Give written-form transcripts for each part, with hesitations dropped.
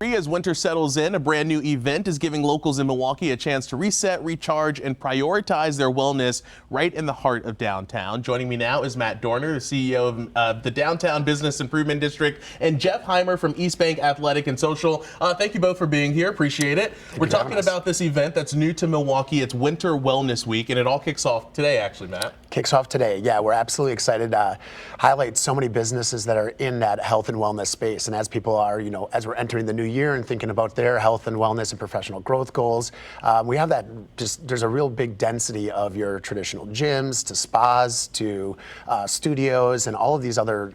As winter settles in, a brand new event is giving locals in Milwaukee a chance to reset, recharge, and prioritize their wellness right in the heart of downtown. Joining me now is Matt Dorner, the CEO of the Downtown Business Improvement District, and Jeff Heimer from East Bank Athletic and Social. Thank you both for being here. Appreciate it. We're talking about this event that's new to Milwaukee. It's Winter Wellness Week, and it all kicks off today, actually, Matt. Kicks off today. Yeah, we're absolutely excited to highlight so many businesses that are in that health and wellness space. And as people are, as we're entering the new year and thinking about their health and wellness and professional growth goals, we have that there's a real big density of your traditional gyms to spas to studios and all of these other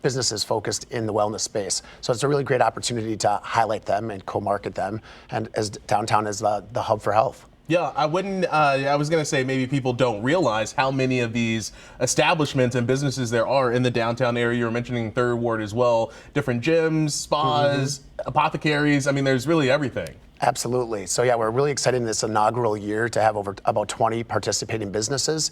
businesses focused in the wellness space. So it's a really great opportunity to highlight them and co-market them, and as downtown is the hub for health. Yeah, I was going to say maybe people don't realize how many of these establishments and businesses there are in the downtown area. You were mentioning Third Ward as well. Different gyms, spas, apothecaries. I mean, there's really everything. Absolutely. So yeah, we're really excited in this inaugural year to have about 20 participating businesses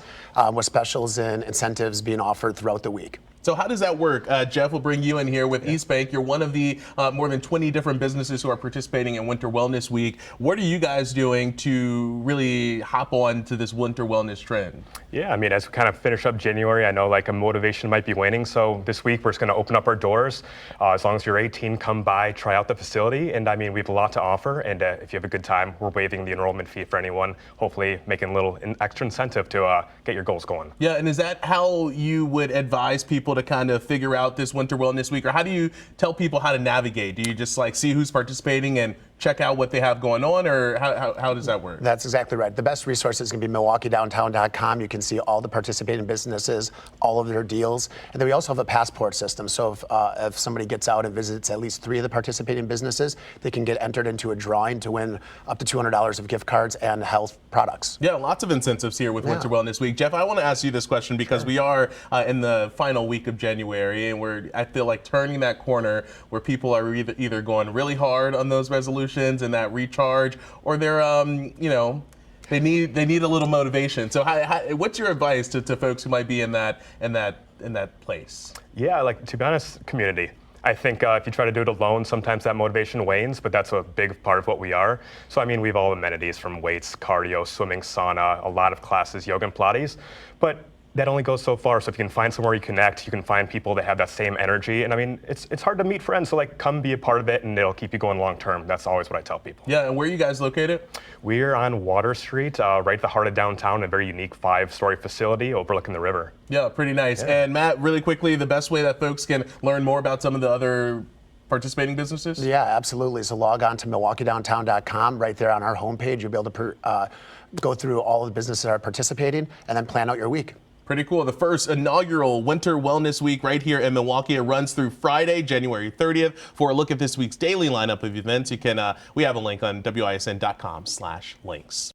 with specials and incentives being offered throughout the week. So how does that work? Jeff, will bring you in here with East Bank. You're one of the more than 20 different businesses who are participating in Winter Wellness Week. What are you guys doing to really hop on to this Winter Wellness trend? Yeah, I mean, as we kind of finish up January, I know like a motivation might be waning. So this week we're just going to open up our doors. As long as you're 18, come by, try out the facility. And I mean, we have a lot to offer. And if you have a good time, we're waiving the enrollment fee for anyone, hopefully making a little extra incentive to get your goals going. Yeah, and is that how you would advise people to kind of figure out this Winter Wellness Week? Or how do you tell people how to navigate? Do you just like see who's participating and check out what they have going on, or how does that work? That's exactly right. The best resource is going to be MilwaukeeDowntown.com. You can see all the participating businesses, all of their deals. And then we also have a passport system. So if somebody gets out and visits at least 3 of the participating businesses, they can get entered into a drawing to win up to $200 of gift cards and health products. Yeah, lots of incentives here with Winter Wellness Week. Jeff, I want to ask you this question because we are in the final week of January, and I feel like turning that corner where people are either going really hard on those resolutions and that recharge, or they're they need a little motivation. So what's your advice to folks who might be in that place? Yeah, like, to be honest, community. I think if you try to do it alone, sometimes that motivation wanes, but that's a big part of what we are. So I mean, we have all amenities from weights, cardio, swimming, sauna, a lot of classes, yoga and Pilates, but that only goes so far. So if you can find somewhere you connect, you can find people that have that same energy. And I mean, it's hard to meet friends. So like, come be a part of it, and it'll keep you going long term. That's always what I tell people. Yeah, and where are you guys located? We're on Water Street, right at the heart of downtown, a very unique 5-story facility overlooking the river. Yeah, pretty nice. Yeah. And Matt, really quickly, the best way that folks can learn more about some of the other participating businesses? Yeah, absolutely. So log on to MilwaukeeDowntown.com. Right there on our homepage, you'll be able to go through all of the businesses that are participating and then plan out your week. Pretty cool. The first inaugural Winter Wellness Week right here in Milwaukee. It runs through Friday, January 30th. For a look at this week's daily lineup of events, we have a link on WISN.com/links.